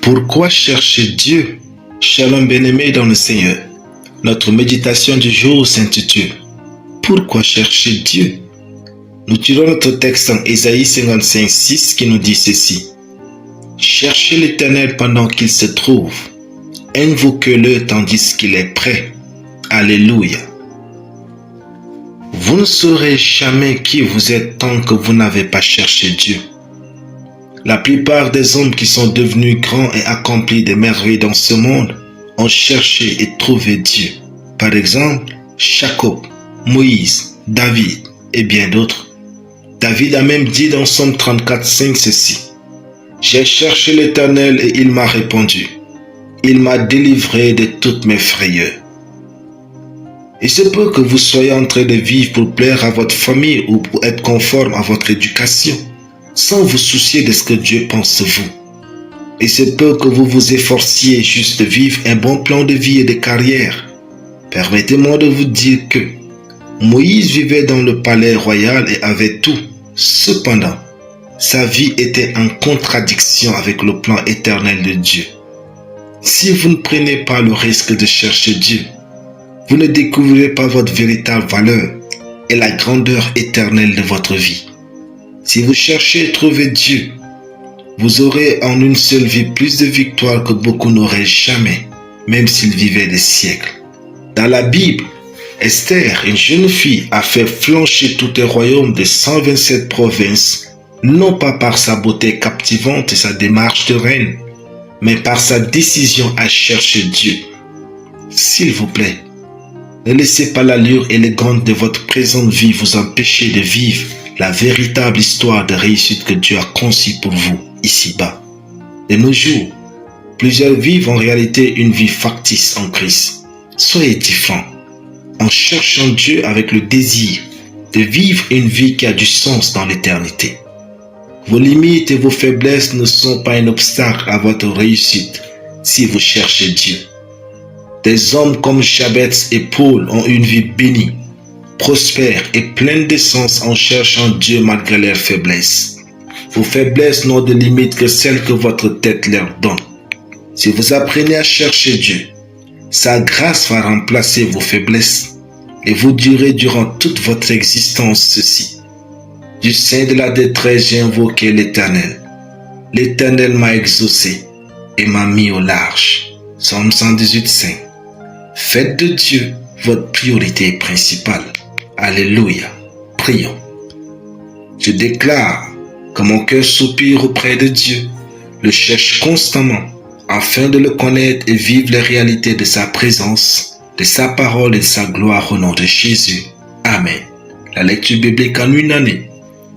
Pourquoi chercher Dieu? Shalom bien-aimés dans le Seigneur. Notre méditation du jour s'intitule « Pourquoi chercher Dieu ?» Nous tirons notre texte en Ésaïe 55:6 qui nous dit ceci. « Cherchez l'Éternel pendant qu'il se trouve, invoquez-le tandis qu'il est prêt. » Alléluia. Vous ne saurez jamais qui vous êtes tant que vous n'avez pas cherché Dieu. La plupart des hommes qui sont devenus grands et accomplis des merveilles dans ce monde ont cherché et trouvé Dieu. Par exemple, Jacob, Moïse, David et bien d'autres. David a même dit dans Psaume 34:5 ceci. « J'ai cherché l'Éternel et il m'a répondu. Il m'a délivré de toutes mes frayeurs. » Il se peut que vous soyez en train de vivre pour plaire à votre famille ou pour être conforme à votre éducation, sans vous soucier de ce que Dieu pense de vous. Il se peut que vous vous efforciez juste de vivre un bon plan de vie et de carrière. Permettez-moi de vous dire que Moïse vivait dans le palais royal et avait tout. Cependant, sa vie était en contradiction avec le plan éternel de Dieu. Si vous ne prenez pas le risque de chercher Dieu, vous ne découvrirez pas votre véritable valeur et la grandeur éternelle de votre vie. Si vous cherchez et trouvez Dieu, vous aurez en une seule vie plus de victoires que beaucoup n'auraient jamais, même s'ils vivaient des siècles. Dans la Bible, Esther, une jeune fille, a fait flancher tout un royaume de 127 provinces, non pas par sa beauté captivante et sa démarche de reine, mais par sa décision à chercher Dieu. S'il vous plaît, ne laissez pas l'allure élégante de votre présente vie vous empêcher de vivre la véritable histoire de réussite que Dieu a conçue pour vous ici-bas. De nos jours, plusieurs vivent en réalité une vie factice en Christ. Soyez différents en cherchant Dieu avec le désir de vivre une vie qui a du sens dans l'éternité. Vos limites et vos faiblesses ne sont pas un obstacle à votre réussite si vous cherchez Dieu. Des hommes comme Jabez et Paul ont une vie bénie, prospère et pleine d'essence en cherchant Dieu malgré leurs faiblesses. Vos faiblesses n'ont de limite que celles que votre tête leur donne. Si vous apprenez à chercher Dieu, sa grâce va remplacer vos faiblesses et vous direz durant toute votre existence ceci. Du sein de la détresse, j'ai invoqué l'Éternel. L'Éternel m'a exaucé et m'a mis au large. Psaume 118:5. Faites de Dieu votre priorité principale. Alléluia. Prions. Je déclare que mon cœur soupire auprès de Dieu, le cherche constamment afin de le connaître et vivre les réalités de sa présence, de sa parole et de sa gloire au nom de Jésus. Amen. La lecture biblique en une année.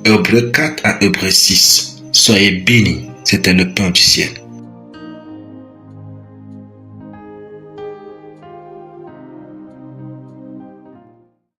Hébreux 4 à Hébreux 6. Soyez bénis. C'était le pain du ciel.